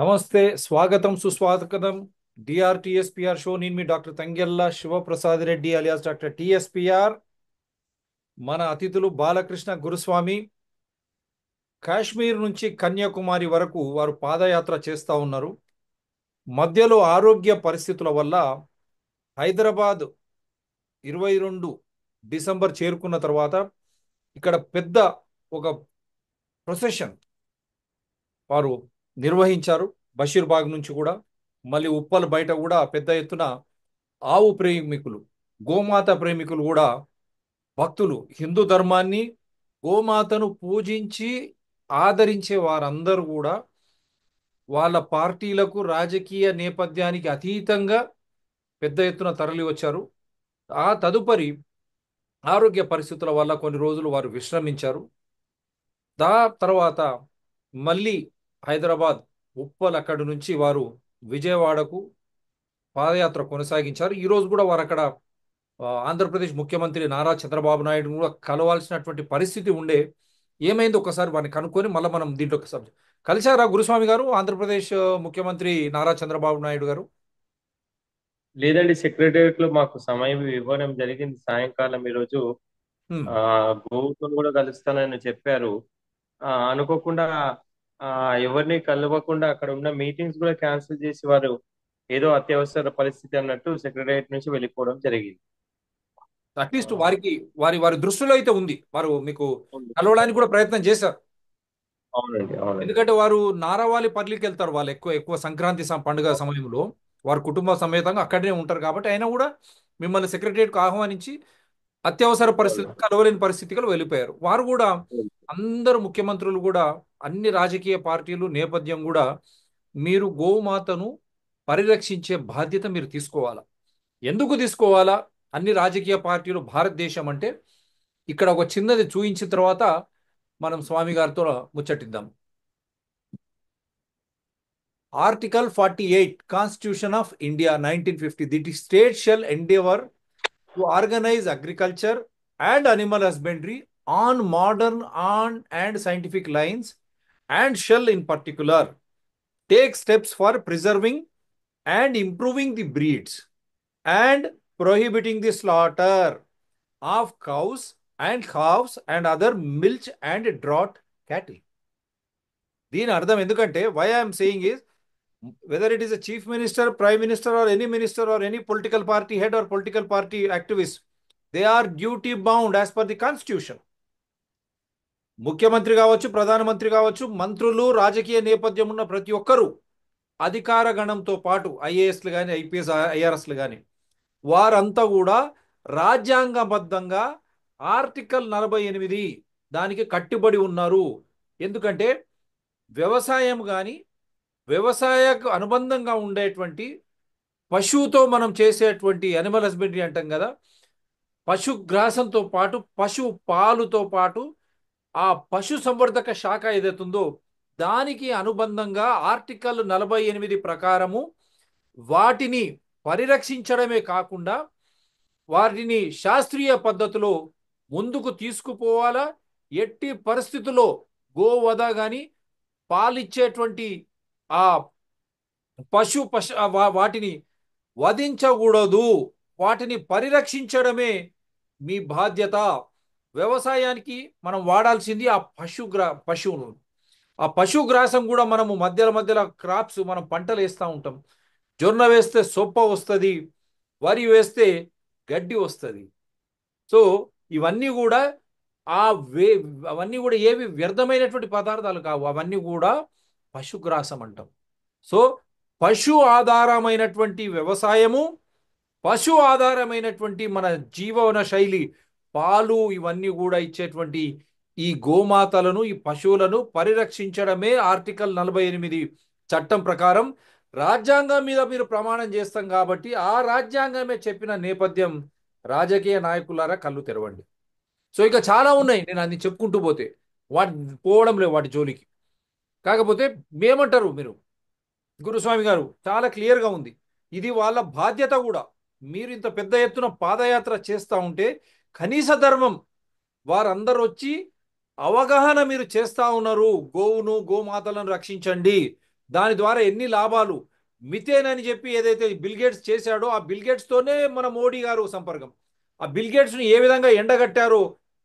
నమస్తే, స్వాగతం సుస్వాగతం. DRTSPR show. నేను మీ doctor Thangella Sivaprasad Reddy alias doctor TSPR. మన అతిథులు బాలకృష్ణ గురుస్వామి. కాశ్మీర్ నుంచి కన్యాకుమారి వరకు వారు పాదయాత్ర చేస్తూ ఉన్నారు. మధ్యలో ఆరోగ్య పరిస్థితుల వల్ల హైదరాబాద్ 22 డిసెంబర్ చేరుకున్న తర్వాత ఇక్కడ పెద్ద ఒక ప్రొసెషన్ వారు నిర్వహించారు. బషీర్బాగ్ నుంచి కూడా, మళ్ళీ ఉప్పల్ బయట కూడా పెద్ద ఎత్తున ఆవు ప్రేమికులు, గోమాత ప్రేమికులు కూడా, భక్తులు, హిందూ ధర్మాన్ని, గోమాతను పూజించి ఆదరించే వారందరూ కూడా వాళ్ళ పార్టీలకు, రాజకీయ నేపథ్యానికి అతీతంగా పెద్ద ఎత్తున తరలి వచ్చారు. ఆ తదుపరి ఆరోగ్య పరిస్థితుల వల్ల కొన్ని రోజులు వారు విశ్రమించారు. తర్వాత మళ్ళీ హైదరాబాద్, ఉప్పల్, అక్కడి నుంచి వారు విజయవాడకు పాదయాత్ర కొనసాగించారు. ఈరోజు కూడా వారు అక్కడ ఆంధ్రప్రదేశ్ ముఖ్యమంత్రి నారా చంద్రబాబు నాయుడు కూడా కలవాల్సినటువంటి పరిస్థితి ఉండే. ఏమైంది ఒకసారి వారిని కనుక్కొని మళ్ళీ మనం దీంట్లో సబ్జెక్ట్ కలిశారా గురుస్వామి గారు ముఖ్యమంత్రి నారా చంద్రబాబు నాయుడు గారు? లేదండి, సెక్రటేరియట్ లో మాకు సమయం ఇవ్వడం జరిగింది. సాయంకాలం ఈరోజు హ్మ్. ఆ గోవుతో కూడా కలుస్తానని చెప్పారు. అనుకోకుండా ఎవరిని కలవకుండా అక్కడ ఉన్న మీటింగ్స్ కూడా క్యాన్సిల్ చేసి వారు ఏదో అత్యవసర పరిస్థితి అన్నట్టు సెక్రటేరియట్ నుంచి వెళ్ళిపోవడం జరిగింది. అట్లీస్ట్ ఆ, వారికి వారి వారి దృష్టిలో అయితే ఉంది. వారు మీకు ఉంది. కలవడానికి కూడా ప్రయత్నం చేశారు. అవునండి, అవునండి. ఎందుకంటే వారు నారావాలి పర్లికి వెళ్తారు. వాళ్ళు ఎక్కువ ఎక్కువ సంక్రాంతి పండుగ సమయంలో వారు కుటుంబ సమేతంగా అక్కడనే ఉంటారు. కాబట్టి అయినా కూడా మిమ్మల్ని సెక్రటరియట్కు ఆహ్వానించి అత్యవసర పరిస్థితి, అవునండి. కలవలేని పరిస్థితిలో వెళ్ళిపోయారు. వారు కూడా, అవును. అందరు ముఖ్యమంత్రులు కూడా, అన్ని రాజకీయ పార్టీలు నేపథ్యం కూడా, మీరు గోమాతను పరిరక్షించే బాధ్యత మీరు తీసుకోవాలా. ఎందుకు తీసుకోవాలా? అన్ని రాజకీయ పార్టీలు, భారతదేశం అంటే, ఇక్కడ ఒక చిన్నది చూయించిన తర్వాత మనం స్వామి గారితో ముచ్చటిద్దాం. Article 48 constitution of India 1950, the state shall endeavour to organize agriculture and animal husbandry on modern and scientific lines, and shall in particular take steps for preserving and improving the breeds and prohibiting the slaughter of cows and calves and other milch and draught cattle. దీని అర్థం ఎందుకంటే, why I'm saying is, whether it is a chief minister, prime minister, or any minister, or any political party head or political party activist, they are duty bound as per the constitution. ముఖ్యమంత్రి కావచ్చు, ప్రధానమంత్రి కావచ్చు, మంత్రులు, రాజకీయ నేపథ్యం ఉన్న ప్రతి ఒక్కరూ, అధికార గణంతో పాటు ఐఏఎస్లు కానీ, ఐపీఎస్, ఐఆర్ఎస్లు కానీ, వారంతా కూడా రాజ్యాంగబద్ధంగా ఆర్టికల్ 48 దానికి కట్టుబడి ఉన్నారు. ఎందుకంటే వ్యవసాయం కానీ, వ్యవసాయకు అనుబంధంగా ఉండేటువంటి పశువుతో మనం చేసేటువంటి అనిమల్ హస్బెండరీ అంటాం కదా, పశుగ్రాసంతో పాటు, పశు పాలుతో పాటు, ఆ పశు సంవర్ధక శాఖ ఏదైతుందో దానికి అనుబంధంగా ఆర్టికల్ 48 ప్రకారము వాటిని పరిరక్షించడమే కాకుండా వాటిని శాస్త్రీయ పద్ధతిలో ముందుకు తీసుకుపోవాలా. ఎట్టి పరిస్థితుల్లో గోవధ కానీ, పాలిచ్చేటువంటి ఆ వాటిని వధించకూడదు. వాటిని పరిరక్షించడమే మీ బాధ్యత. వ్యవసాయానికి మనం వాడాల్సింది ఆ పశువును. ఆ పశుగ్రాసం కూడా మనము మధ్యలో మధ్యలో క్రాప్స్, మనం పంటలు వేస్తూ ఉంటాం. జొన్న వేస్తే సొప్ప వస్తుంది, వరి వేస్తే గడ్డి వస్తుంది. సో ఇవన్నీ కూడా ఆ వే అవన్నీ కూడా ఏవి వ్యర్థమైనటువంటి పదార్థాలు కావు. అవన్నీ కూడా పశుగ్రాసం అంటాం. సో పశు ఆధారమైనటువంటి వ్యవసాయము, పశు ఆధారమైనటువంటి మన జీవన శైలి, పాలు, ఇవన్నీ కూడా ఇచ్చేటువంటి ఈ గోమాతలను, ఈ పశువులను పరిరక్షించడమే ఆర్టికల్ 48 చట్టం ప్రకారం. రాజ్యాంగం మీద మీరు ప్రమాణం చేస్తాం కాబట్టి ఆ రాజ్యాంగమే చెప్పిన నేపథ్యం. రాజకీయ నాయకులారా కళ్ళు తెరవండి. సో ఇక చాలా ఉన్నాయి, నేను అన్ని చెప్పుకుంటూ పోతే వాటి పోవడం లేదు వాటి జోలికి. కాకపోతే మేమంటారు, మీరు గురుస్వామి గారు చాలా క్లియర్గా ఉంది, ఇది వాళ్ళ బాధ్యత కూడా. మీరు ఇంత పెద్ద ఎత్తున పాదయాత్ర చేస్తూ ఉంటే కనీస ధర్మం వారందరూ వచ్చి అవగాహన మీరు చేస్తా ఉన్నారు. గోవును, గోమాతలను రక్షించండి, దాని ద్వారా ఎన్ని లాభాలు, మిథేన్ అని చెప్పి ఏదైతే బిల్ గేట్స్ చేశాడో ఆ బిల్ గేట్స్ తోనే మన మోడీ గారు సంపర్కం. ఆ బిల్ గేట్స్ ని ఏ విధంగా ఎండగట్టారో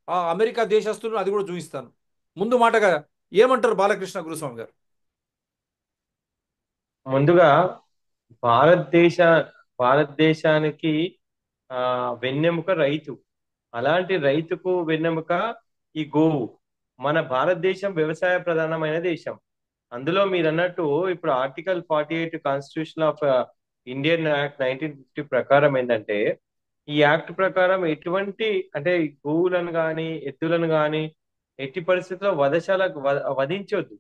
ఆ అమెరికా దేశస్తులను అది కూడా చూపిస్తాను. ముందు మాటగా ఏమంటారు బాలకృష్ణ గురుస్వామి గారు? ముందుగా భారతదేశ భారతదేశానికి ఆ వెన్నెముక రైతు. అలాంటి రైతుకు వెన్నెముక ఈ గోవు. మన భారతదేశం వ్యవసాయ ప్రధానమైన దేశం. అందులో మీరు అన్నట్టు ఇప్పుడు article 48 constitution of Indian act 1950 ప్రకారం ఏంటంటే, ఈ యాక్ట్ ప్రకారం ఎటువంటి అంటే ఈ గోవులను కానీ ఎద్దులను కానీ ఎట్టి పరిస్థితుల్లో వధించొద్దు.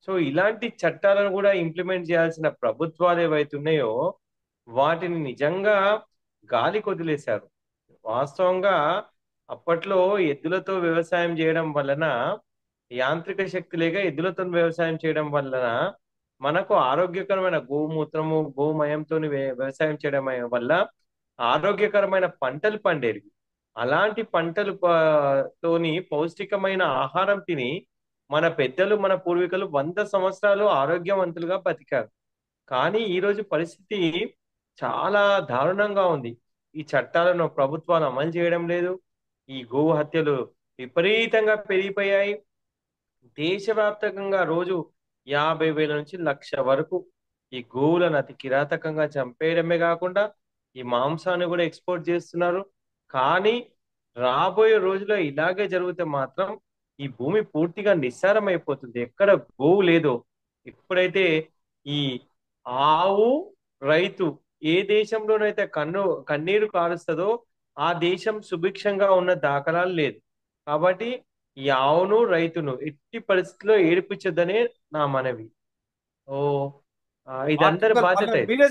సో ఇలాంటి చట్టాలను కూడా ఇంప్లిమెంట్ చేయాల్సిన ప్రభుత్వాలు ఏవైతే ఉన్నాయో వాటిని నిజంగా గాలికి వదిలేశారు. వాస్తవంగా అప్పట్లో ఎద్దులతో వ్యవసాయం చేయడం వలన, యాంత్రిక శక్తి లేక ఎద్దులతో వ్యవసాయం చేయడం వలన మనకు ఆరోగ్యకరమైన గోమూత్రము గోమయంతో వ్యవసాయం చేయడం వల్ల ఆరోగ్యకరమైన పంటలు పండేవి. అలాంటి పంటలు తోని పౌష్టికమైన ఆహారం తిని మన పెద్దలు మన పూర్వీకులు 100 సంవత్సరాలు ఆరోగ్యవంతులుగా బతికారు. కానీ ఈ రోజు పరిస్థితి చాలా దారుణంగా ఉంది. ఈ చట్టాలను ప్రభుత్వాలు అమలు చేయడం లేదు. ఈ గో హత్యలు విపరీతంగా పెరిగిపోయాయి. దేశవ్యాప్తంగా రోజు 50,000 నుంచి 1,00,000 వరకు ఈ గోవులను అతి కిరాతకంగా చంపేయడమే కాకుండా ఈ మాంసాన్ని కూడా ఎక్స్పోర్ట్ చేస్తున్నారు. కానీ రాబోయే రోజుల్లో ఇలాగే జరిగితే మాత్రం ఈ భూమి పూర్తిగా నిస్సారం అయిపోతుంది. ఎక్కడ గోవు లేదో, ఎప్పుడైతే ఈ ఆవు రైతు ఏ దేశంలోనైతే కన్నీరు కారుస్తుందో ఆ దేశం సుభిక్షంగా ఉన్న దాఖలాలు లేదు. కాబట్టి ఈ ఆవును రైతును ఎట్టి పరిస్థితుల్లో ఏడిపించొద్దనే నా మనవి. ఓ ఇది అందరి ఆర్టికల్ బాధ్యత ఇది. మీరే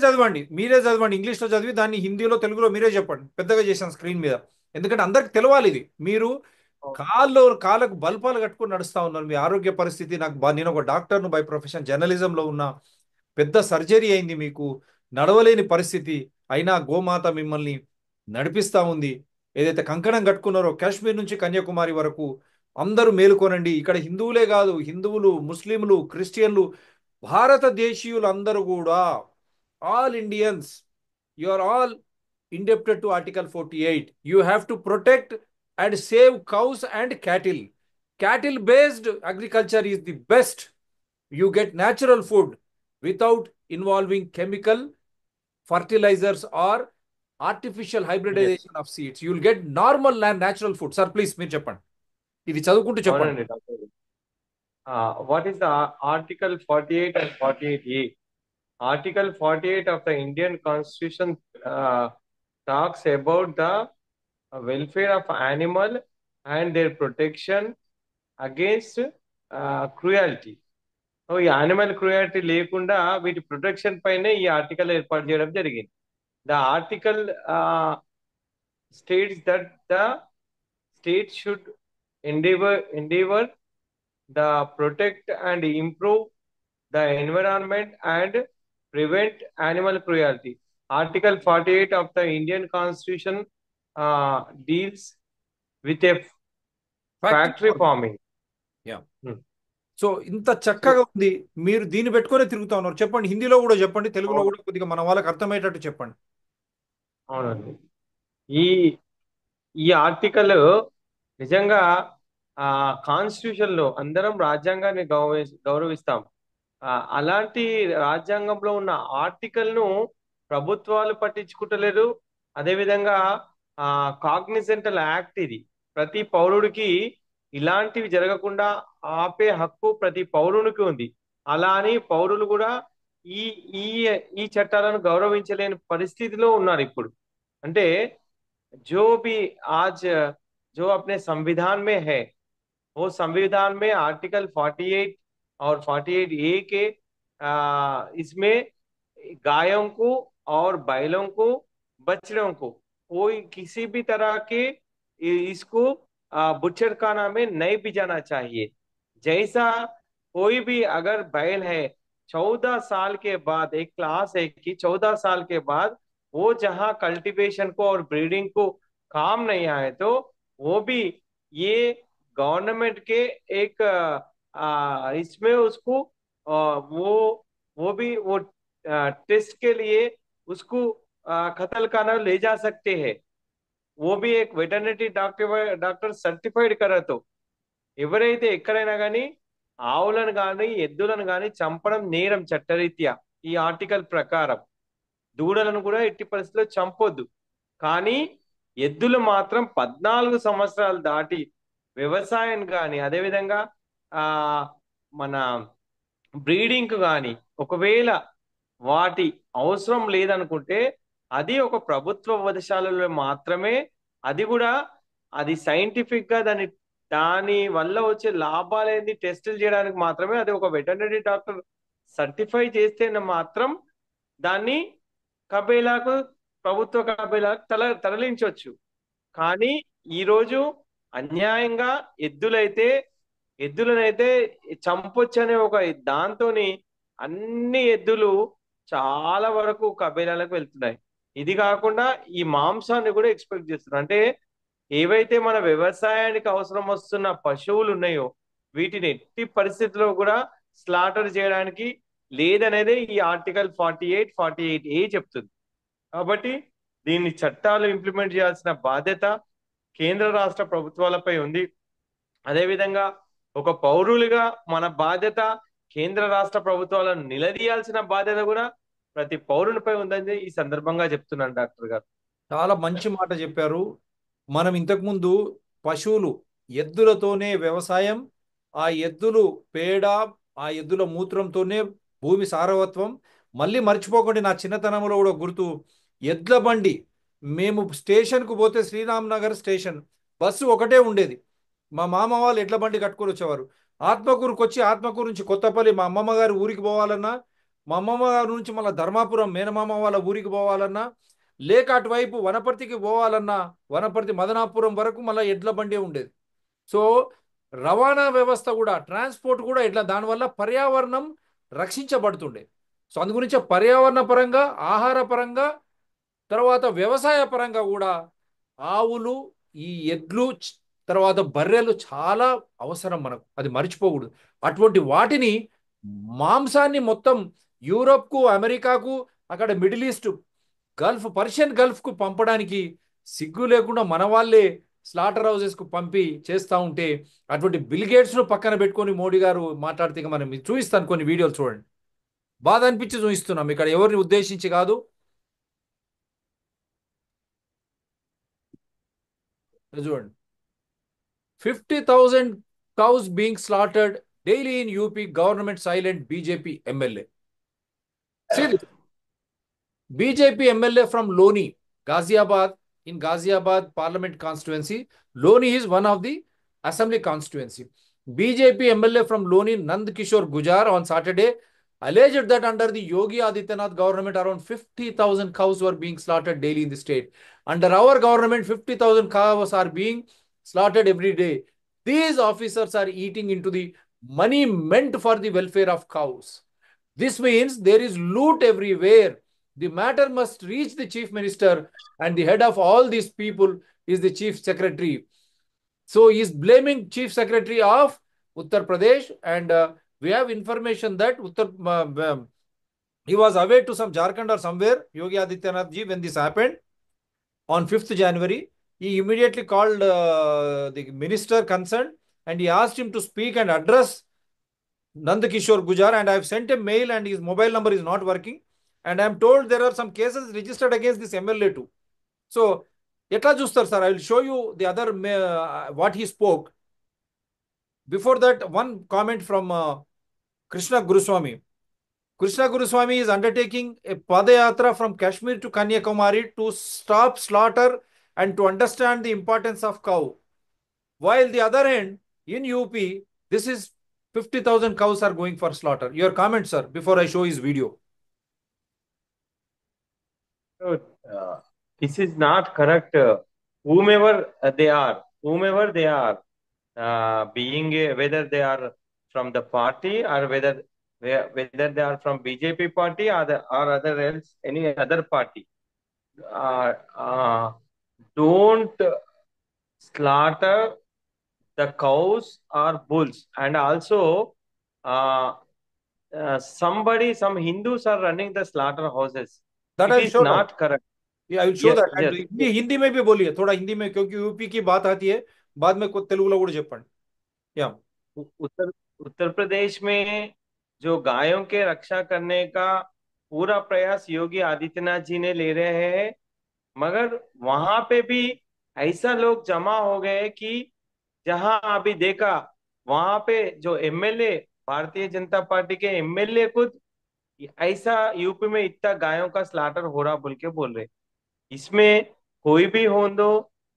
చదవండి ఇంగ్లీష్లో చదివి దాన్ని హిందీలో తెలుగులో మీరే చెప్పండి. పెద్దగా చేశాను స్క్రీన్ మీద, ఎందుకంటే అందరికి తెలవాలి ఇది. మీరు కాళ్ళకు బల్పాలు కట్టుకొని నడుస్తా ఉన్నారు. మీ ఆరోగ్య పరిస్థితి నాకు నేను ఒక డాక్టర్ను బై ప్రొఫెషన్, జర్నలిజంలో ఉన్న పెద్ద సర్జరీ అయింది, మీకు నడవలేని పరిస్థితి అయినా గోమాత మిమ్మల్ని నడిపిస్తా ఉంది. ఏదైతే కంకణం కట్టుకున్నారో కాశ్మీర్ నుంచి కన్యాకుమారి వరకు అందరూ మేలుకోనండి. ఇక్కడ హిందువులే కాదు, హిందువులు, ముస్లింలు, క్రిస్టియన్లు, భారతదేశీయులు అందరూ కూడా, all Indians, you are all indebted to Article 48. You have to protect and save cows and cattle. Cattle based agriculture is the best. You get natural food without involving chemical fertilizers or artificial Yes. hybridization of seeds. You will get normal and natural food. Sir, please, మీరు చెప్పండి. ఇది చదువుకుంటూ చెప్పండి. అవునండి doctor. What is the article 48 and 48A? Article 48 of the Indian Constitution talks about the welfare of animal and their protection against cruelty. So ఈ animal cruelty లేకుండా వీటి protection పైనే ఈ ఆర్టికల్ ఏర్పాటు చేయడం జరిగింది. The article states that the state should endeavor the protect and improve the environment and prevent animal cruelty. Article 48 of the Indian Constitution deals with a factory farming. Yeah. Hmm. So ఇంత చక్కగా ఉంది, మీరు దీన్ని పెట్టుకొని తిరుగుతా ఉన్నారు. చెప్పండి, హిందీలో కూడా చెప్పండి, తెలుగులో కూడా కొద్దిగా మన వాళ్ళకి అర్థమయ్యేటట్టు చెప్పండి. అవునండి. ఈ ఈ ఆర్టికల్ నిజంగా కాన్స్టిట్యూషన్ లో అందరం రాజ్యాంగాన్ని గౌరవిస్తాం. అలాంటి రాజ్యాంగంలో ఉన్న ఆర్టికల్ ను ప్రభుత్వాలు పట్టించుకుంటలేదు. అదేవిధంగా కాగ్నిజెంటల్ యాక్ట్ ఇది. ప్రతి పౌరుడికి ఇలాంటివి జరగకుండా ఆపే హక్కు ప్రతి పౌరునికి ఉంది. అలా అని పౌరులు కూడా ఈ ఈ ఈ చట్టాలను గౌరవించలేని పరిస్థితిలో ఉన్నారు ఇప్పుడు. అంటే जो भी आज जो अपने संविधान में है, वो संविधान में आर्टिकल 48 और 48A के इसमें गायों को और बैलों को बछड़ों को कोई किसी भी तरह के इसको बुच्छड़खाना में नहीं भिजाना चाहिए। जैसा कोई भी अगर बैल है 14 साल के बाद, एक क्लास है कि 14 साल के बाद वो जहां कल्टीवेशन को और ब्रीडिंग को काम नहीं आए तो वो भी ये गवर्नमेंट के एक इसमें उसको वो वो भी वो टेस्ट के लिए उसको कत्ल खाना ले जा सकते हैं. वो भी एक వెటర్నరీ డాక్టర్ సర్టిఫైడ్ కరతో. ఎవరైతే ఎక్కడైనా కానీ ఆవులను కానీ ఎద్దులను కానీ చంపడం నేరం చట్టరీత్యా ఈ ఆర్టికల్ ప్రకారం. దూడలను కూడా ఎట్టి పరిస్థితుల్లో చంపొద్దు. కానీ ఎద్దులు మాత్రం 14 సంవత్సరాలు దాటి వ్యవసాయం కానీ అదేవిధంగా ఆ మన బ్రీడింగ్ కానీ ఒకవేళ వాటి అవసరం లేదనుకుంటే అది ఒక ప్రభుత్వ వధశాలలో మాత్రమే, అది కూడా అది సైంటిఫిక్ గా దాని వల్ల వచ్చే లాభాలేంది టెస్టులు చేయడానికి మాత్రమే అది ఒక వెటర్నరీ డాక్టర్ సర్టిఫై చేస్తేనే మాత్రం దాన్ని కబేలాకు ప్రభుత్వ కబేలాకు తరలించవచ్చు. కానీ ఈరోజు అన్యాయంగా ఎద్దులనైతే చంపొచ్చు అనే ఒక దాంతోని అన్ని ఎద్దులు చాలా వరకు కబేలాలకు వెళ్తున్నాయి. ఇది కాకుండా ఈ మాంసాన్ని కూడా ఎక్స్పెక్ట్ చేస్తున్నారు. అంటే ఏవైతే మన వ్యవసాయానికి అవసరం వస్తున్న పశువులు ఉన్నాయో వీటిని ఎట్టి పరిస్థితుల్లో కూడా స్లాటర్ చేయడానికి లేదనేదే ఈ ఆర్టికల్ 48 చెప్తుంది. కాబట్టి దీన్ని చట్టాలు ఇంప్లిమెంట్ చేయాల్సిన బాధ్యత కేంద్ర రాష్ట్ర ప్రభుత్వాలపై ఉంది. అదేవిధంగా ఒక పౌరులుగా మన బాధ్యత కేంద్ర రాష్ట్ర ప్రభుత్వాలను నిలదీయాల్సిన బాధ్యత కూడా ప్రతి పౌరునిపై ఉందని ఈ సందర్భంగా చెప్తున్నాను డాక్టర్ గారు. చాలా మంచి మాట చెప్పారు. మనం ఇంతకుముందు పశువులు ఎద్దులతోనే వ్యవసాయం, ఆ ఎద్దులు పేడ, ఆ ఎద్దుల మూత్రంతోనే భూమి సారవత్వం. మళ్ళీ మర్చిపోకండి, నా చిన్నతనంలో కూడా గుర్తు, ఎడ్ల బండి. మేము స్టేషన్కు పోతే శ్రీరామ్ నగర్ స్టేషన్ బస్సు ఒకటే ఉండేది. మా మామ వాళ్ళు ఎడ్ల బండి కట్టుకొని వచ్చేవారు. ఆత్మకూరుకు వచ్చి ఆత్మకూరు నుంచి కొత్తపల్లి మా అమ్మమ్మ గారి ఊరికి పోవాలన్నా, మా అమ్మమ్మ గారి నుంచి మళ్ళీ ధర్మాపురం మేనమామ వాళ్ళ ఊరికి పోవాలన్నా, లేక అటువైపు వనపర్తికి పోవాలన్నా వనపర్తి మదనాపురం వరకు మళ్ళీ ఎడ్ల బండే ఉండేది. సో రవాణా వ్యవస్థ కూడా, ట్రాన్స్పోర్ట్ కూడా ఇట్లా, దానివల్ల పర్యావరణం రక్షించబడుతుండే. సో అందుగురించి పర్యావరణ పరంగా, ఆహార పరంగా, తర్వాత వ్యవసాయ పరంగా కూడా ఆవులు, ఈ ఎడ్లు, తర్వాత బర్రెలు చాలా అవసరం మనకు, అది మర్చిపోకూడదు. అటువంటి వాటిని మాంసాన్ని మొత్తం యూరోప్కు, అమెరికాకు, అక్కడ మిడిల్ ఈస్ట్ గల్ఫ్, పర్షియన్ గల్ఫ్కు పంపడానికి సిగ్గు లేకుండా మన వాళ్ళే స్లాటర్ హౌసెస్కు పంపి చేస్తూ ఉంటే, అటువంటి బిల్ గేట్స్ను పక్కన పెట్టుకొని మోడీ గారు మాట్లాడితే మనం చూపిస్తాను, కొన్ని వీడియోలు చూడండి. బాధ అనిపించి చూపిస్తున్నాం, ఇక్కడ ఎవరిని ఉద్దేశించి కాదు. చూడండి, 50,000 cows being slaughtered daily in UP, government silent, BJP MLA. See this. BJP MLA from Loni, Ghaziabad, in Ghaziabad Parliament constituency. Loni is one of the assembly constituency. BJP MLA from Loni, Nand Kishore Gujar, on Saturday alleged that under the Yogi Adityanath government, around 50,000 cows were being slaughtered daily in the state. Under our government, 50,000 cows are being slaughtered every day. These officers are eating into the money meant for the welfare of cows. This means there is loot everywhere. The matter must reach the chief minister, and the head of all these people is the chief secretary. So he is blaming chief secretary of Uttar Pradesh, and we have information that he was away to some Jharkhand or somewhere, Yogi Adityanath ji, when this happened on 5th January. He immediately called the minister concerned, and he asked him to speak and address Nand Kishore Gujar, and I have sent a mail, and his mobile number is not working, and I am told there are some cases registered against this MLA too. So etla chustar sir, I will show you the other what he spoke. Before that, one comment from Krishna Guruswamy. Krishna Guruswamy is undertaking a Padayatra from Kashmir to Kanyakumari to stop slaughter and to understand the importance of cow. While the other end, in UP, this is 50,000 cows are going for slaughter. Your comment, sir, before I show his video. This is not correct. Whomever they are, being whether they are from the party or whether they are from BJP party or other else any other party, don't slaughter the cows or bulls. And also some Hindus are running the slaughterhouses. That It I is show that, not correct. I will show Yes, that. And yes. Hindi Hindi में भी बोलिए, थोड़ा हिंदी में, क्योंकि UP की बात आती है, बाद में తెలుగులో కూడా చెప్పండి। యా। उत्तर उत्तर प्रदेश में जो गायों के रक्षा करने का पूरा प्रयास योगी आदित्यनाथ जी ने ले रहे हैं, मगर वहां पे भी ऐसा लोग जमा हो गए कि जहां अभी देखा वहां पे जो एमएलए, भारतीय जनता पार्टी के एमएलए खुद ऐसा यूपी में इतना गायों का स्लाटर हो रहा बोल के बोल रहे। इसमें कोई भी हो दो,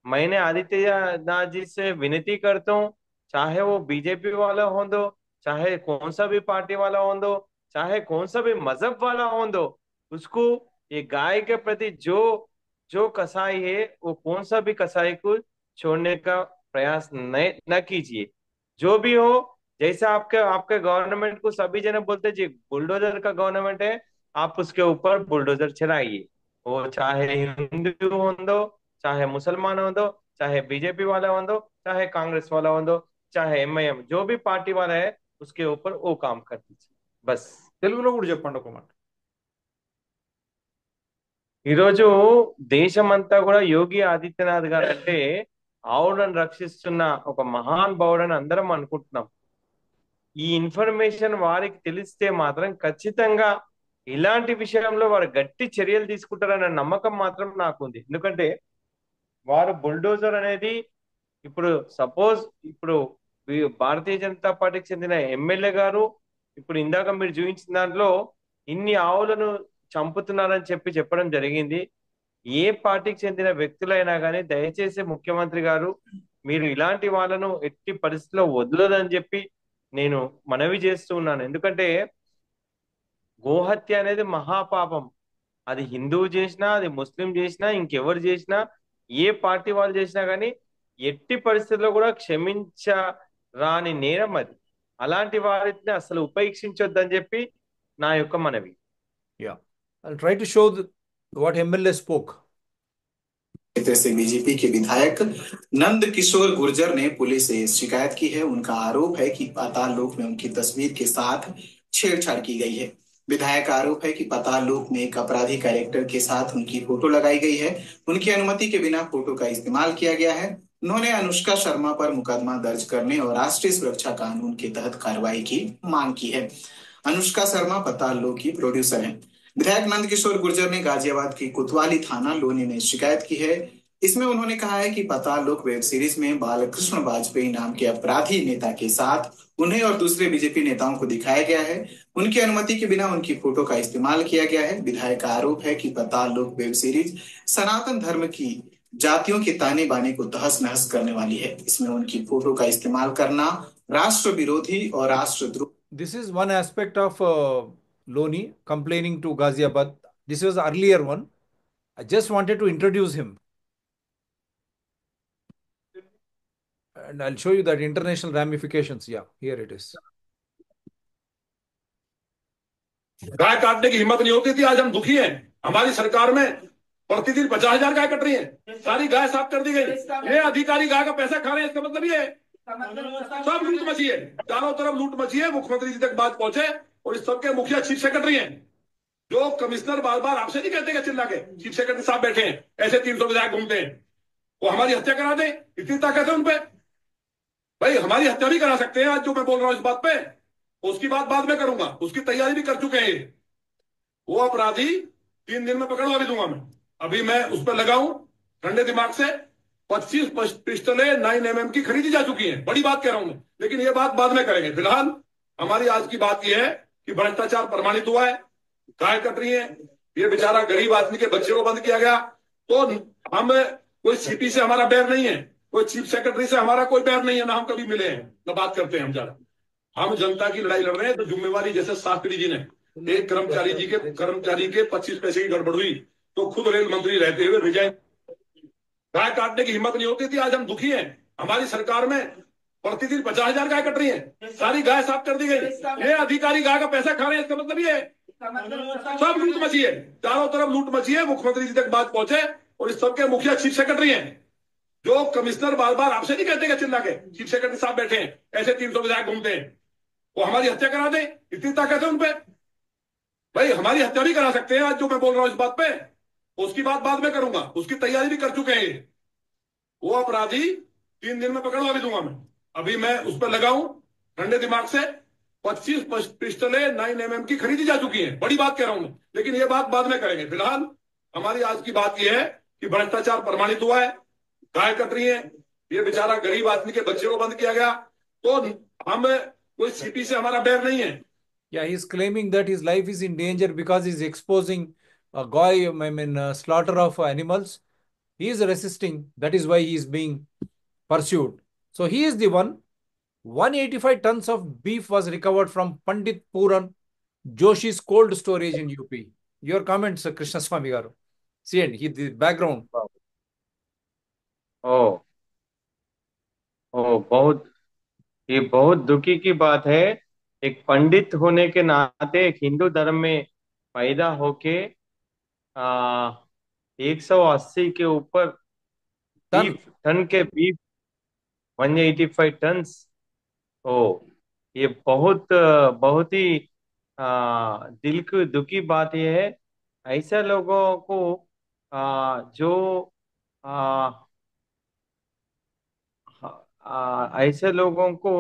मैंने आदित्यनाथ जी से विनती करता हूँ, चाहे वो बीजेपी वाला हो दो, चाहे कौन सा भी पार्टी वाला हो दो, चाहे कौन सा भी मजहब वाला हो दो, उसको ये गाय के प्रति जो जो कसाई है वो कौन सा भी कसाई को छोड़ने का प्रयास न कीजिए। जो भी हो, जैसे आपके आपके गवर्नमेंट को सभी जने बोलते जी बुलडोजर का गवर्नमेंट है, आप उसके ऊपर बुलडोजर चलाइए। वो चाहे हिंदू हो दो, चाहे मुसलमान हो दो, चाहे बीजेपी वाला हो दो, चाहे कांग्रेस वाला हो दो, चाहे एमआईएम, जो भी पार्टी वाला है उसके ऊपर वो काम कर दीजिए बस। తెలుగులో కూడా చెప్పండి ఒక మాట। ఈరోజు దేశమంతా కూడా యోగి ఆదిత్యనాథ్ గారు అంటే ఆవులను రక్షిస్తున్న ఒక మహాన్ భావుడని అందరం అనుకుంటున్నాం। ఈ ఇన్ఫర్మేషన్ వారికి తెలిస్తే మాత్రం ఖచ్చితంగా ఇలాంటి విషయంలో వారు గట్టి చర్యలు తీసుకుంటారన్న నమ్మకం మాత్రం నాకుంది। ఎందుకంటే వారు బుల్డోజర్ అనేది ఇప్పుడు సపోజ్ ఇప్పుడు భారతీయ జనతా పార్టీకి చెందిన ఎమ్మెల్యే గారు ఇప్పుడు ఇందాక మీరు చూపించిన దాంట్లో ఇన్ని ఆవులను చంపుతున్నారని చెప్పడం జరిగింది। ఏ పార్టీకి చెందిన వ్యక్తులైనా కానీ దయచేసి ముఖ్యమంత్రి గారు మీరు ఇలాంటి వాళ్ళను ఎట్టి పరిస్థితిలో వదలదని చెప్పి నేను మనవి చేస్తూ ఉన్నాను। ఎందుకంటే గోహత్య అనేది మహాపాపం। అది హిందువు చేసినా, అది ముస్లిం చేసినా, ఇంకెవరు చేసినా, ఏ పార్టీ వాళ్ళు చేసినా కానీ ఎట్టి పరిస్థితుల్లో కూడా క్షమించరాని నేరం అది। అలాంటి వారిని అసలు ఉపేక్షించొద్దని చెప్పి నా యొక్క మనవి। Yeah, I'll try to show what MLA spoke. क्षेत्र से बीजेपी के विधायक नंद किशोर गुर्जर ने पुलिस से शिकायत की है। उनका आरोप है कि पाताल लोक में उनकी तस्वीर के साथ छेड़छाड़ की गई है। विधायक का आरोप है कि पाताल लोक में एक अपराधी कैरेक्टर के साथ उनकी फोटो लगाई गई है। उनकी अनुमति के बिना फोटो का इस्तेमाल किया गया है। उन्होंने अनुष्का शर्मा पर मुकदमा दर्ज करने और राष्ट्रीय सुरक्षा कानून के तहत कार्रवाई की मांग की है। अनुष्का शर्मा पाताल लोक की प्रोड्यूसर है। विधायक नंद किशोर गुर्जर ने गाजियाबाद की कोतवाली थाना लोनी में शिकायत की है। इसमें उन्होंने कहा है कि पाताल लोक वेब सीरीज में बालकृष्ण वाजपेयी नाम के अपराधी नेता के साथ उन्हें और दूसरे बीजेपी नेताओं को दिखाया गया है। उनकी अनुमति के बिना उनकी फोटो का इस्तेमाल किया गया है। विधायक का आरोप है कि पाताल लोक वेब सीरीज सनातन धर्म की जातियों के ताने बाने को तहस नहस करने वाली है। इसमें उनकी फोटो का इस्तेमाल करना राष्ट्र विरोधी और राष्ट्रद्रोह। This is one aspect of Loni complaining to Ghaziabad. This was the earlier one. I just wanted to introduce him. And I'll show you that international ramifications. Yeah, here it is. गाय काटने की हिम्मत नहीं होती थी, आज हम दुखी हैं। हमारी सरकार में प्रतिदिन 50,000 गाय कट रही है, सारी गाय साफ कर दी गई। ये अधिकारी गाय का पैसा खा रहे हैं, इसका मतलब ये है सब लूट मची है, चारों तरफ लूट मची है। मुख्यमंत्री जी तक बात पहुंचे और इस सबके मुखिया चीफ सेक्रेटरी हैं। जो कमिश्नर बार बार आपसे नहीं कहते चिल्ला के, चीफ सेक्रेटरी साहब बैठे हैं, ऐसे 300 विधायक घूमते हैं, वो हमारी हत्या करा दे, इतनी ताकत है उनपे। भाई हमारी हत्या भी करा सकते हैं। आज जो मैं बोल रहा हूं इस बात पे, उसकी बात बाद में करूंगा, उसकी तैयारी भी कर चुके हैं। वो अपराधी 3 दिन में पकड़वा भी दूंगा मैं। अभी मैं उस पर लगाऊं ठंडे दिमाग से। 25 पिस्टलें 9mm की खरीदी जा चुकी हैं, बड़ी बात कह रहा हूं मैं, लेकिन ये बात बाद में करेंगे। फिलहाल हमारी आज की बात यह है कि भ्रष्टाचार प्रमाणित हुआ है, गाय कट रही है, ये बेचारा गरीब आदमी के बच्चे को बंद किया गया। तो हम कोई सीपी से हमारा बैर नहीं है, कोई चीफ सेक्रेटरी से हमारा कोई बैर नहीं है, ना हम कभी मिले हैं, ना बात करते हैं हम ज्यादा। हम जनता की लड़ाई लड़ रहे हैं। तो जिम्मेवारी, जैसे शास्त्री जी ने एक कर्मचारी के 25 पैसे की गड़बड़ हुई तो खुद रेल मंत्री रहते हुए रिजाइन। गाय काटने की हिम्मत नहीं होती थी, आज हम दुखी हैं। हमारी सरकार में प्रतिदिन 50,000 गाय कट रही है, सारी गाय साफ कर दी गई। ये अधिकारी गाय का पैसा खा रहे हैं, इसका मतलब ये है सब लूट मची है, चारों तरफ लूट मची है। मुख्यमंत्री जी तक बात पहुंचे और इस सबके मुखिया चीफ सेक्रेटरी हैं। जो कमिश्नर बार बार आपसे नहीं कहते चिल्ला के, चीफ सेक्रेटरी साहब बैठे हैं, ऐसे 300 विधायक घूमते हैं, वो हमारी हत्या करा दे, इतनी ताकत है उनपे। भाई हमारी हत्या भी करा सकते हैं आज जो मैं बोल रहा हूं इस बात पे, उसकी बात बाद में करूंगा, उसकी तैयारी भी कर चुके हैं ये। वो अपराधी 3 दिन में पकड़वा भी दूंगा मैं। अभी मैं उस पर लगाऊं ठंडे दिमाग से। 25 पिस्टलें 9mm की खरीदी जा चुकी हैं, बड़ी बात कह रहा हूं मैं, लेकिन ये बात बाद में करेंगे। फिलहाल हमारी आज की बात यह है कि भ्रष्टाचार प्रमाणित हुआ है, गाय कट रही है, ये बेचारा गरीब आदमी के बच्चे को बंद किया गया, तो हम कोई सीपी से हमारा बैर नहीं है। Yeah, he's claiming that his life is in danger because he's exposing slaughter of animals. He is resisting. That is why he is being pursued. So he is the one. 185 tons of beef was recovered from Pandit Puran Joshi's cold storage in UP. Your comments, Krishna Swami garu. See, and the background. ओ ये बहुत दुखी की बात है। एक पंडित होने के नाते, एक हिंदू धर्म में पैदा होके 180 के ऊपर टन के बीफ, 185 टन्स। ओ ये बहुत ही दिल की दुखी बात यह है। ऐसे लोगों को जो ऐसे लोगों को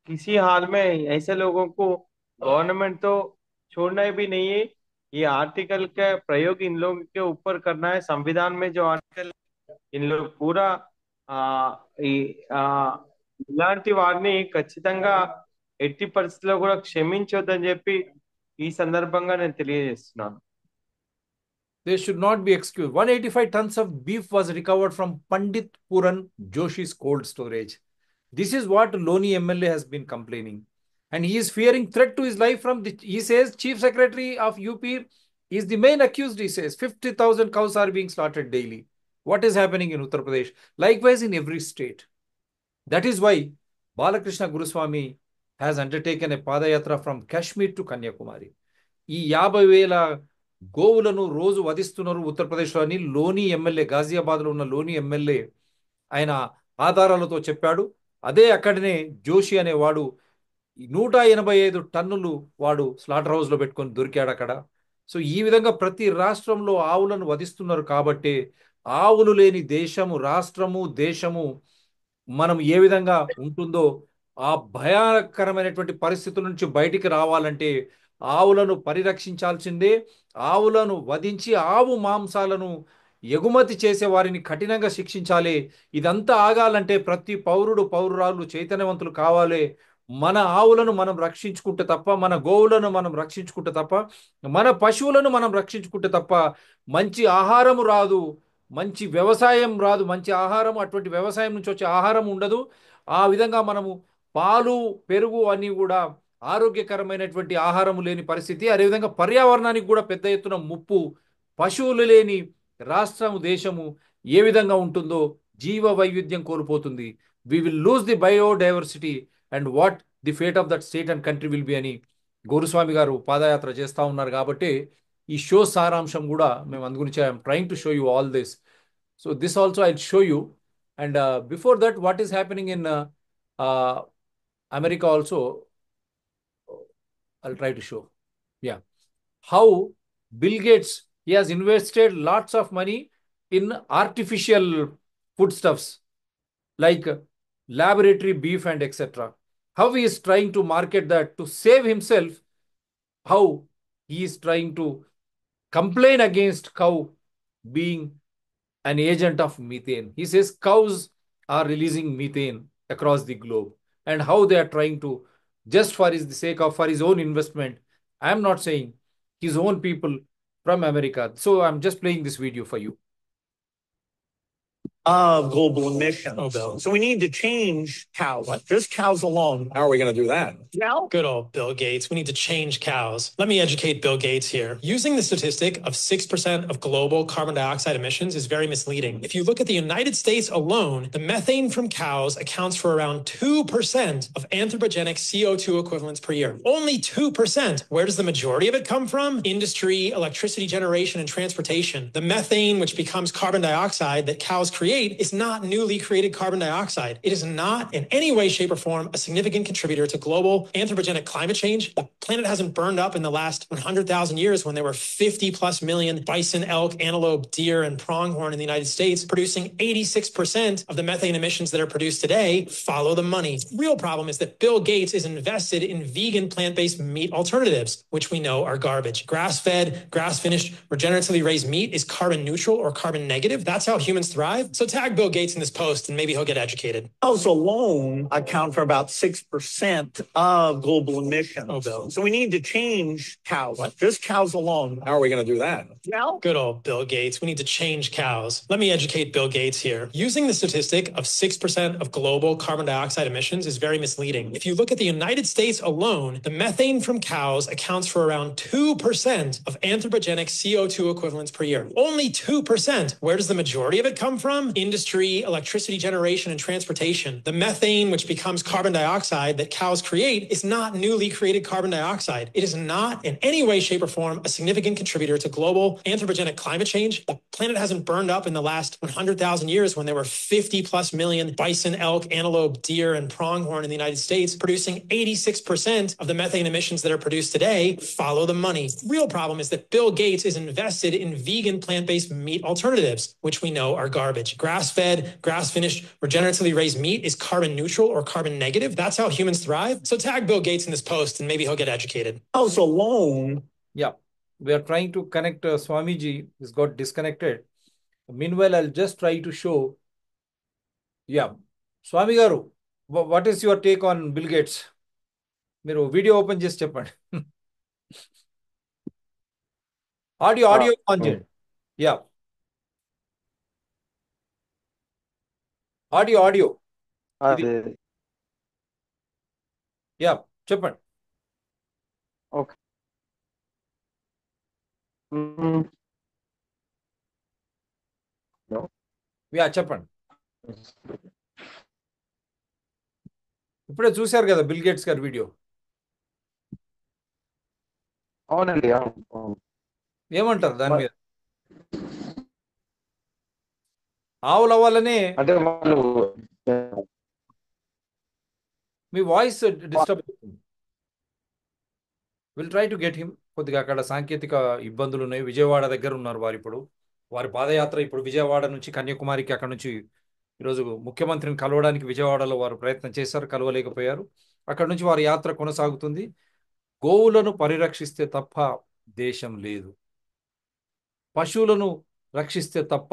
किसी हाल में ऐसे लोगों को गवर्नमेंट तो छोड़ना भी नहीं है। ये आर्टिकल का प्रयोग इन लोगों के ऊपर करना है। संविधान में जो आर्टिकल इन लोग पूरा ఇలాంటి వారిని ఖచ్చితంగా ఎట్టి పరిస్థితుల్లో కూడా క్షమించొద్దని చెప్పి ఈ సందర్భంగా నేను తెలియజేస్తున్నాను. They should not be excused. 185 tons of beef was recovered from Pandit Puran Joshi's cold storage. This is what Loni MLA has been complaining. And he is fearing threat to his life from he says, Chief Secretary of UP is the main accused, he says. 50,000 cows are being slaughtered daily. What is happening in Uttar Pradesh? Likewise in every state. That is why Balakrishna Guruswami has undertaken a Padayatra from Kashmir to Kanyakumari. ఈ 50,000 గోవులను రోజు వధిస్తున్నారు ఉత్తరప్రదేశ్లోని లోని MLA, గాజియాబాద్లో ఉన్న లోని MLA ఆయన ఆధారాలతో చెప్పాడు. అదే అక్కడనే జోషి అనేవాడు 185 టన్నులు వాడు స్లాటర్ హౌస్లో పెట్టుకొని దొరికాడు అక్కడ. సో ఈ విధంగా ప్రతి రాష్ట్రంలో ఆవులను వధిస్తున్నారు. కాబట్టి ఆవులు లేని దేశము, రాష్ట్రము, దేశము మనం ఏ విధంగా ఉంటుందో ఆ భయానకరమైనటువంటి పరిస్థితుల నుంచి బయటికి రావాలంటే ఆవులను పరిరక్షించాల్సిందే. ఆవులను వధించి ఆవు మాంసాలను ఎగుమతి చేసే వారిని కఠినంగా శిక్షించాలి. ఇదంతా ఆగాలంటే ప్రతి పౌరురాలు చైతన్యవంతులు కావాలి. మన ఆవులను మనం రక్షించుకుంటే తప్ప, మన గోవులను మనం రక్షించుకుంటే తప్ప, మన పశువులను మనం రక్షించుకుంటే తప్ప మంచి ఆహారము రాదు, మంచి వ్యవసాయం రాదు. మంచి ఆహారం, అటువంటి వ్యవసాయం నుంచి వచ్చే ఆహారం ఉండదు. ఆ విధంగా మనము పాలు, పెరుగు అన్నీ కూడా ఆరోగ్యకరమైనటువంటి ఆహారము లేని పరిస్థితి. అదేవిధంగా పర్యావరణానికి కూడా పెద్ద ఎత్తున ముప్పు. పశువులు లేని రాష్ట్రము, దేశము ఏ విధంగా ఉంటుందో జీవ వైవిధ్యం కోల్పోతుంది. We will lose the biodiversity and what the fate of that state and country will be అని గోరుస్వామి గారు పాదయాత్ర చేస్తూ ఉన్నారు. కాబట్టి ఈ షో సారాంశం కూడా మేము అందు గురించి I'm trying to show you all this. So this also I show you. And before that what is happening in America also, I'll try to show. Yeah. How Bill Gates, he has invested lots of money in artificial foodstuffs like laboratory beef and etc. How he is trying to market that to save himself. How he is trying to complain against cow being an agent of methane. He says cows are releasing methane across the globe. And how they are trying to, just for the sake of, for his own investment. I am not saying his own people from America. So I'm just playing this video for you. Of global emissions. So we need to change cows. Just cows alone. How are we going to do that? Well, good old Bill Gates. We need to change cows. Let me educate Bill Gates here. Using the statistic of 6% of global carbon dioxide emissions is very misleading. If you look at the United States alone, the methane from cows accounts for around 2% of anthropogenic CO2 equivalents per year. Only 2%. Where does the majority of it come from? Industry, electricity generation, and transportation. The methane, which becomes carbon dioxide that cows create, create is not newly created carbon dioxide. It is not in any way, shape, or form a significant contributor to global anthropogenic climate change. The planet hasn't burned up in the last 100,000 years when there were 50 plus million bison, elk, antelope, deer, and pronghorn in the United States, producing 86% of the methane emissions that are produced today. Follow the money. Real problem is that Bill Gates is invested in vegan plant-based meat alternatives, which we know are garbage. Grass-fed, grass-finished, regeneratively raised meat is carbon neutral or carbon negative. That's how humans thrive. So tag Bill Gates in this post and maybe he'll get educated. Cows alone account for about 6% of global emissions. Oh, Bill. So we need to change cows. Just cows alone. How are we going to do that? Well, Good old Bill Gates. We need to change cows. Let me educate Bill Gates here. Using the statistic of 6% of global carbon dioxide emissions is very misleading. If you look at the United States alone, the methane from cows accounts for around 2% of anthropogenic CO2 equivalents per year. Only 2%. Where does the majority of it come from? Industry, electricity generation, and transportation. The methane, which becomes carbon dioxide that cows create, is not newly created carbon dioxide. It is not in any way, shape, or form a significant contributor to global anthropogenic climate change. The planet hasn't burned up in the last 100,000 years when there were 50 plus million bison, elk, antelope, deer, and pronghorn in the United States, producing 86% of the methane emissions that are produced today. Follow the money. Real problem is that Bill Gates is invested in vegan plant-based meat alternatives, which we know are garbage. Grass-fed, grass-finished, regeneratively raised meat is carbon neutral or carbon negative. That's how humans thrive. So tag Bill Gates in this post and maybe he'll get educated. cows alone. Yeah, we are trying to connect Swamiji. He's got disconnected. Meanwhile, I'll just try to show. Yeah, Swami Garu, what is your take on Bill Gates? మీరు video open చేసి చెప్పండి. Audio on చేయండి. Yeah, audio అదే yeah చెప్పండి. Okay. మ్మ్. Yeah చెప్పండి. ఇప్పుడే చూశారు కదా బిల్ గేట్స్ గారి వీడియో. అవునండి, అవును, అవును. ఏమంటారు దాని మీద? ఆవుల వల్లనే అంటే వాళ్ళు మీ వాయిస్ డిస్టర్బ్ అవుతుంది. Will try to get him. కొద్దిగా అక్కడ సాంకేతిక ఇబ్బందులు ఉన్నాయి. విజయవాడ దగ్గర ఉన్నారు వారు ఇప్పుడు. వారి పాదయాత్ర ఇప్పుడు విజయవాడ నుంచి కన్యాకుమారికి, అక్కడ నుంచి ఈరోజు ముఖ్యమంత్రిని కలవడానికి విజయవాడలో వారు ప్రయత్నం చేశారు, కలవలేకపోయారు. అక్కడ నుంచి వారి యాత్ర కొనసాగుతుంది. గోవులను పరిరక్షిస్తే తప్ప దేశం లేదు. పశువులను రక్షిస్తే తప్ప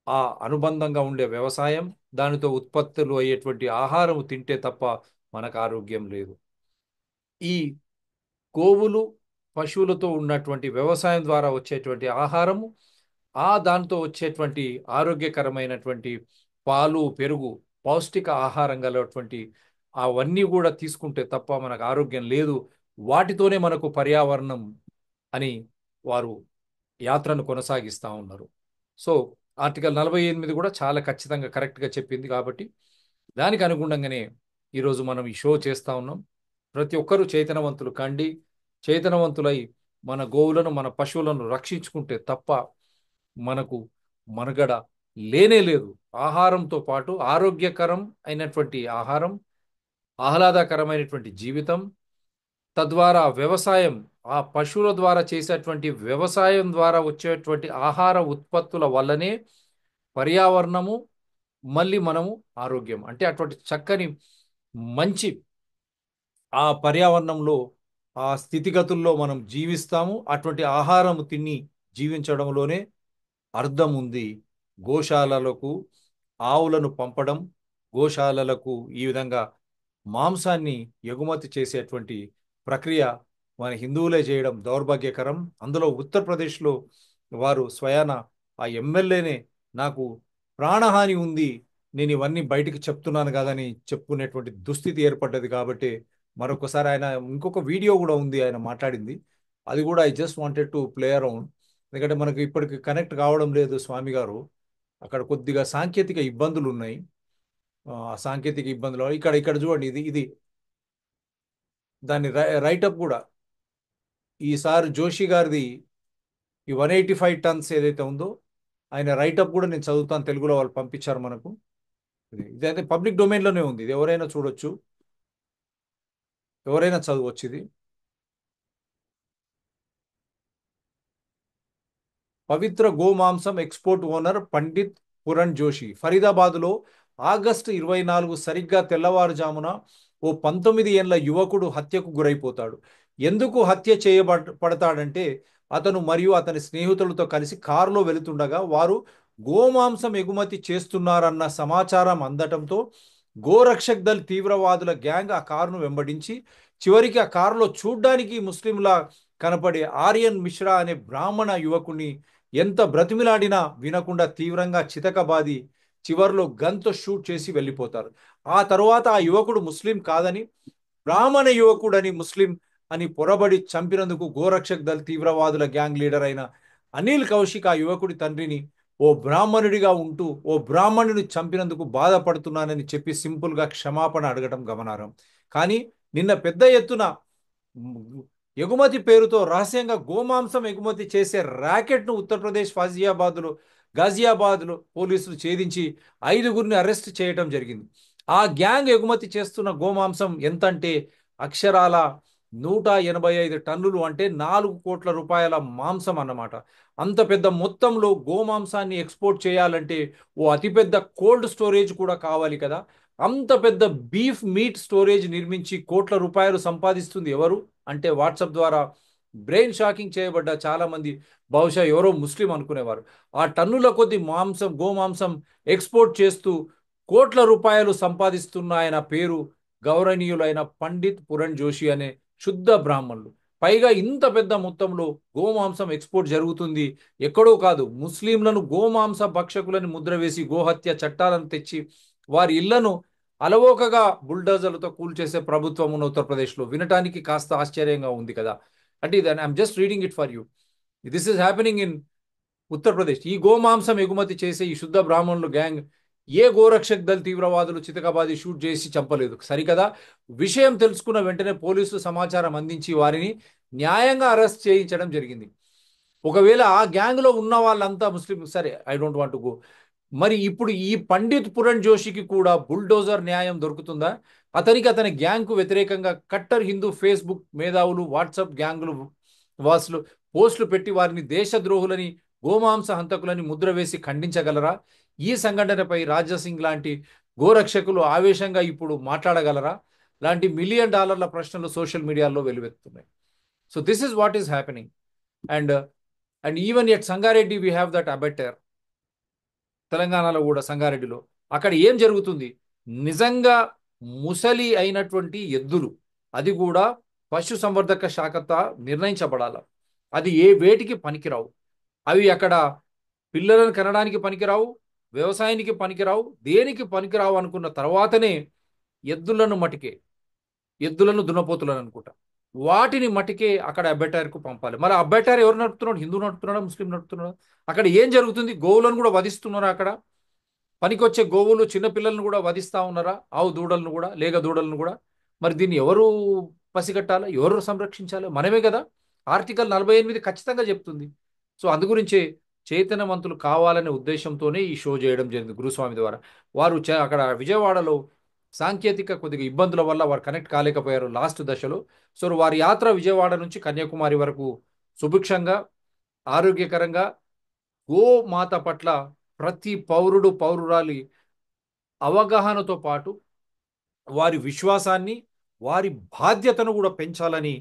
ఆ అనుబంధంగా ఉండే వ్యవసాయం, దానితో ఉత్పత్తులు అయ్యేటువంటి ఆహారం తింటే తప్ప మనకు ఆరోగ్యం లేదు. ఈ గోవులు పశువులతో ఉన్నటువంటి వ్యవసాయం ద్వారా వచ్చేటువంటి ఆహారము, దాంతో వచ్చేటువంటి ఆరోగ్యకరమైనటువంటి పాలు, పెరుగు, పౌష్టిక ఆహారం గలటువంటి అవన్నీ కూడా తీసుకుంటే తప్ప మనకు ఆరోగ్యం లేదు. వాటితోనే మనకు పర్యావరణం అని వారు యాత్రను కొనసాగిస్తూ ఉన్నారు. సో ఆర్టికల్ 48 కూడా చాలా ఖచ్చితంగా కరెక్ట్గా చెప్పింది. కాబట్టి దానికి అనుగుణంగానే ఈరోజు మనం ఈ షో చేస్తూ ఉన్నాం. ప్రతి ఒక్కరూ చైతన్యవంతులు కండి. చైతన్యవంతులై మన గోవులను, మన పశువులను రక్షించుకుంటే తప్ప మనకు మనుగడ లేనే లేదు. ఆహారంతో పాటు ఆరోగ్యకరం అయినటువంటి ఆహారం, ఆహ్లాదకరమైనటువంటి జీవితం, తద్వారా వ్యవసాయం, ఆ పశువుల ద్వారా చేసేటువంటి వ్యవసాయం ద్వారా వచ్చేటువంటి ఆహార ఉత్పత్తుల వల్లనే పర్యావరణము, మళ్ళీ మనము ఆరోగ్యం. అంటే అటువంటి చక్కని మంచి ఆ పర్యావరణంలో, ఆ స్థితిగతుల్లో మనం జీవిస్తాము. అటువంటి ఆహారం తిని జీవించడంలోనే అర్థం ఉంది. గోశాలలకు ఆవులను పంపడం, గోశాలలకు ఈ విధంగా మాంసాన్ని ఎగుమతి చేసేటువంటి ప్రక్రియ మన హిందువులే చేయడం దౌర్భాగ్యకరం. అందులో ఉత్తరప్రదేశ్లో వారు స్వయాన ఆ ఎమ్మెల్యేనే నాకు ప్రాణహాని ఉంది, నేను ఇవన్నీ బయటికి చెప్తున్నాను కాదని చెప్పుకునేటువంటి దుస్థితి ఏర్పడ్డది. కాబట్టి మరొకసారి ఆయన ఇంకొక వీడియో కూడా ఉంది ఆయన మాట్లాడింది. అది కూడా I just wanted to play around. ఎందుకంటే మనకు ఇప్పటికి కనెక్ట్ కావడం లేదు స్వామి గారు. అక్కడ కొద్దిగా సాంకేతిక ఇబ్బందులు ఉన్నాయి. ఆ సాంకేతిక ఇబ్బందులు ఇక్కడ చూడండి. ఇది దాని రైటప్ కూడా ఈసారి జోషి గారిది ఈ 185 టన్స్ ఏదైతే ఉందో ఆయన రైటప్ కూడా నేను చదువుతాను, తెలుగులో వాళ్ళు పంపించారు మనకు. ఇదైతే పబ్లిక్ డొమైన్లోనే ఉంది, ఇది ఎవరైనా చూడొచ్చు, ఎవరైనా చదవచ్చు ఇది. పవిత్ర గోమాంసం ఎక్స్పోర్ట్ ఓనర్ పండిత్ పురణ్ జోషి ఫరీదాబాద్లో ఆగస్టు 24 సరిగ్గా తెల్లవారుజామున ఓ 19 ఏళ్ల యువకుడు హత్యకు గురైపోతాడు. ఎందుకు హత్య చేయబడతాడంటే అతను మరియు అతని స్నేహితులతో కలిసి కారులో వెళుతుండగా వారు గోమాంసం ఎగుమతి చేస్తున్నారన్న సమాచారం అందటంతో గోరక్షక్ దళ్ తీవ్రవాదుల గ్యాంగ్ ఆ కారును వెంబడించి చివరికి ఆ కారులో చూడ్డానికి ముస్లింలా కనపడే ఆర్యన్ మిశ్రా అనే బ్రాహ్మణ యువకుని ఎంత బ్రతిమిలాడినా వినకుండా తీవ్రంగా చితకబాది చివర్లో గన్తో షూట్ చేసి వెళ్ళిపోతారు. ఆ తరువాత ఆ యువకుడు ముస్లిం కాదని, బ్రాహ్మణ యువకుడని ముస్లిం అని పొరబడి చంపినందుకు గోరక్షక్ దళ్ తీవ్రవాదుల గ్యాంగ్ లీడర్ అయిన అనిల్ కౌశిక్ ఆ యువకుడి తండ్రిని ఓ బ్రాహ్మణుడిగా ఉంటూ ఓ బ్రాహ్మణుని చంపినందుకు బాధపడుతున్నానని చెప్పి సింపుల్గా క్షమాపణ అడగటం గమనార్హం. కానీ నిన్న పెద్ద ఎత్తున ఎగుమతి పేరుతో రహస్యంగా గోమాంసం ఎగుమతి చేసే ర్యాకెట్ను ఉత్తరప్రదేశ్ గాజియాబాద్లో పోలీసులు ఛేదించి 5గురిని అరెస్ట్ చేయడం జరిగింది. ఆ గ్యాంగ్ ఎగుమతి చేస్తున్న గోమాంసం ఎంతంటే అక్షరాల 185 టన్నులు, అంటే 4 కోట్ల రూపాయల మాంసం అన్నమాట. అంత పెద్ద మొత్తంలో గోమాంసాన్ని ఎక్స్పోర్ట్ చేయాలంటే ఓ అతిపెద్ద కోల్డ్ స్టోరేజ్ కూడా కావాలి కదా. అంత పెద్ద బీఫ్ మీట్ స్టోరేజ్ నిర్మించి కోట్ల రూపాయలు సంపాదిస్తుంది ఎవరు అంటే వాట్సాప్ ద్వారా బ్రెయిన్ షాకింగ్ చేయబడ్డ చాలా మంది బహుశా ఎవరో ముస్లిం అనుకునేవారు. ఆ టన్నుల కొద్ది గోమాంసం ఎక్స్పోర్ట్ చేస్తూ కోట్ల రూపాయలు సంపాదిస్తున్న ఆయన పేరు గౌరవనీయులైన పండిత్ పురణ్ జోషి అనే శుద్ధ బ్రాహ్మణులు. పైగా ఇంత పెద్ద మొత్తంలో గోమాంసం ఎక్స్పోర్ట్ జరుగుతుంది ఎక్కడో కాదు, ముస్లింలను గోమాంస భక్షకులని ముద్ర వేసి గోహత్య చట్టాలను తెచ్చి వారి ఇళ్లను అలవోకగా బుల్డోజర్లతో కూల్చేసే ప్రభుత్వం ఉన్న ఉత్తరప్రదేశ్లో. వినటానికి కాస్త ఆశ్చర్యంగా ఉంది కదా. అంటే ఇది I'm just reading it for you. This is happening in Uttar Pradesh. ఈ గోమాంసం ఎగుమతి చేసే ఈ శుద్ధ బ్రాహ్మణులు గ్యాంగ్ ఏ గోరక్షక్ దళ్ తీవ్రవాదులు చితకబాది షూట్ చేసి చంపలేదు, సరికదా. విషయం తెలుసుకున్న వెంటనే పోలీసులు సమాచారం అందించి వారిని న్యాయంగా అరెస్ట్ చేయించడం జరిగింది. ఒకవేళ ఆ గ్యాంగ్లో ఉన్న వాళ్ళంతా ముస్లిం, సరే I don't want to go. మరి ఇప్పుడు ఈ పండిత్ పురణ్ జోషికి కూడా బుల్డోజర్ న్యాయం దొరుకుతుందా? అతని గ్యాంగ్కు వ్యతిరేకంగా కట్టర్ హిందూ ఫేస్బుక్ మేధావులు, వాట్సాప్ గ్యాంగులు వాసులు పోస్టులు పెట్టి వారిని దేశద్రోహులని, గోమాంస హంతకులని ముద్ర వేసి ఖండించగలరా? ఈ సంఘటనపై రాజాసింగ్ లాంటి గోరక్షకులు ఆవేశంగా ఇప్పుడు మాట్లాడగలరా? లాంటి $1 మిలియన్ ప్రశ్నలు సోషల్ మీడియాలో వెలువెత్తుతున్నాయి. So this is what is happening. And even at Sangareddy we have that abettor. తెలంగాణలో కూడా సంగారెడ్డిలో అక్కడ ఏం జరుగుతుంది? నిజంగా ముసలి అయినటువంటి ఎద్దులు, అది కూడా పశు సంవర్ధక శాఖతో నిర్ణయించబడాలి. అది ఏ వేటికి పనికిరావు. అవి అక్కడ పిల్లలను కనడానికి పనికిరావు, వ్యవసాయానికి పనికిరావు, దేనికి పనికిరావు అనుకున్న తర్వాతనే ఎద్దులను దున్నపోతులను అనుకుంటా వాటిని మటుకే అక్కడ అబ్బెటార్కు పంపాలి. మరి అబ్బెటార్ ఎవరు నడుపుతున్నాడు? హిందూ నడుపుతున్నాడా, ముస్లిం నడుపుతున్నాడా? అక్కడ ఏం జరుగుతుంది? గోవులను కూడా వధిస్తున్నారా? అక్కడ పనికొచ్చే గోవులు చిన్నపిల్లలను కూడా వధిస్తా ఉన్నారా? ఆవు దూడలను కూడా, లేగ దూడలను కూడా. మరి దీన్ని ఎవరు పసిగట్టాలి, ఎవరు సంరక్షించాలి? మనమే కదా. ఆర్టికల్ 48 ఖచ్చితంగా చెప్తుంది. సో అందు గురించే చైతన్యవంతులు కావాలనే ఉద్దేశంతోనే ఈ షో చేయడం జరిగింది గురుస్వామి ద్వారా. వారు అక్కడ విజయవాడలో సాంకేతిక కొద్దిగా ఇబ్బందుల వల్ల వారు కనెక్ట్ కాలేకపోయారు లాస్ట్ దశలో. సో వారి యాత్ర విజయవాడ నుంచి కన్యాకుమారి వరకు సుభిక్షంగా, ఆరోగ్యకరంగా, గోమాత పట్ల ప్రతి పౌరురాలి అవగాహనతో పాటు వారి విశ్వాసాన్ని, వారి బాధ్యతను కూడా పెంచాలని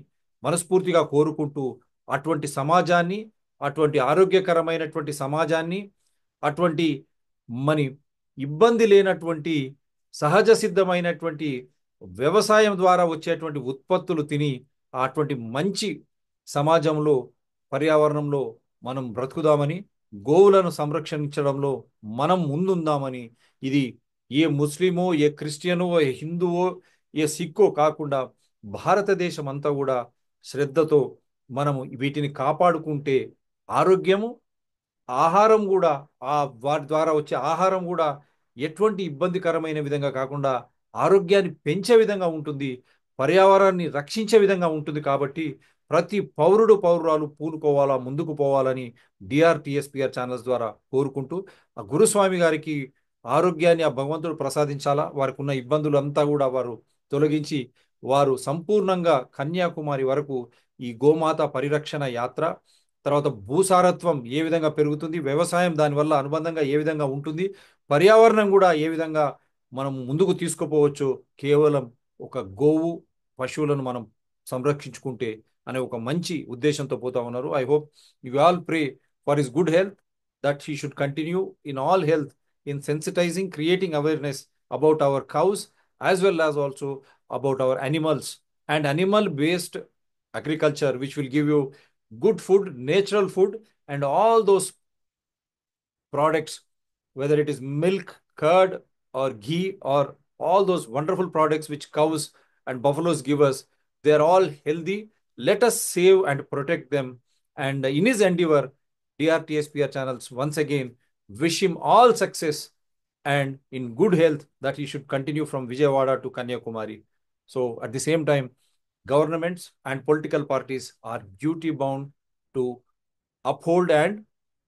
మనస్ఫూర్తిగా కోరుకుంటూ, అటువంటి సమాజాన్ని, అటువంటి ఆరోగ్యకరమైనటువంటి సమాజాన్ని, అటువంటి మని ఇబ్బంది లేనటువంటి సహజ సిద్ధమైనటువంటి వ్యవసాయం ద్వారా వచ్చేటువంటి ఉత్పత్తులు తిని అటువంటి మంచి సమాజంలో, పర్యావరణంలో మనం బ్రతుకుదామని, గోవులను సంరక్షించడంలో మనం ముందుందామని, ఇది ఏ ముస్లిమో, ఏ క్రిస్టియనో, ఏ హిందువో, ఏ సిక్కో కాకుండా భారతదేశం అంతా కూడా శ్రద్ధతో మనము వీటిని కాపాడుకుంటే ఆరోగ్యము, ఆహారం కూడా, వాటి ద్వారా వచ్చే ఆహారం కూడా ఎటువంటి ఇబ్బందికరమైన విధంగా కాకుండా ఆరోగ్యాన్ని పెంచే విధంగా ఉంటుంది, పర్యావరణాన్ని రక్షించే విధంగా ఉంటుంది. కాబట్టి ప్రతి పౌరురాలు పూనుకోవాలా, ముందుకు పోవాలని డిఆర్టీఎస్పిఆర్ ఛానల్స్ ద్వారా కోరుకుంటూ, ఆ గురుస్వామి గారికి ఆరోగ్యాన్ని ఆ భగవంతుడు ప్రసాదించాలా, వారికి ఉన్న ఇబ్బందులు అంతా కూడా వారు తొలగించి వారు సంపూర్ణంగా కన్యాకుమారి వరకు ఈ గోమాత పరిరక్షణ యాత్ర, తర్వాత భూసారత్వం ఏ విధంగా పెరుగుతుంది, వ్యవసాయం దానివల్ల అనుబంధంగా ఏ విధంగా ఉంటుంది, పర్యావరణం కూడా ఏ విధంగా మనం ముందుకు తీసుకుపోవచ్చు, కేవలం ఒక గోవు పశువులను మనం సంరక్షించుకుంటే అనే ఒక మంచి ఉద్దేశంతో పోతా ఉన్నారు. I hope you all pray for his good health, that he should continue in all health in sensitizing, creating awareness about our cows as well as also about our animals and animal-based agriculture, which will give you good food, natural food, and all those products, whether it is milk, curd, or ghee, or all those wonderful products which cows and buffaloes give us. They are all healthy. Let us save and protect them. And in his endeavor, DRTSPR channels once again wish him all success and in good health, that he should continue from Vijayawada to Kanyakumari. So at the same time, governments and political parties are duty bound to uphold and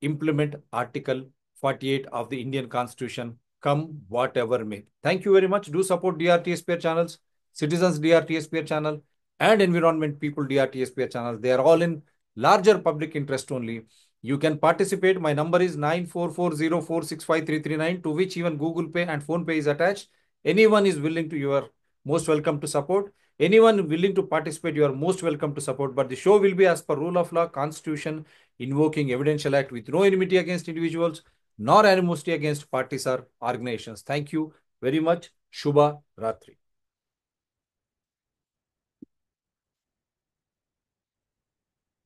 implement Article 48 of the Indian Constitution, come whatever may. Thank you very much. Do support DRTSPR channels, Citizens DRTSPR channel, and Environment People DRTSPR channel. They are all in larger public interest only. You can participate. My number is 9440465339, to which even Google Pay and Phone Pay is attached. Anyone is willing to, you are most welcome to support. Anyone willing to participate, you are most welcome to support. But the show will be as per rule of law, Constitution, invoking Evidential Act, with no enmity against individuals, nor animosity against parties or organizations. Thank you very much. Shubha Ratri.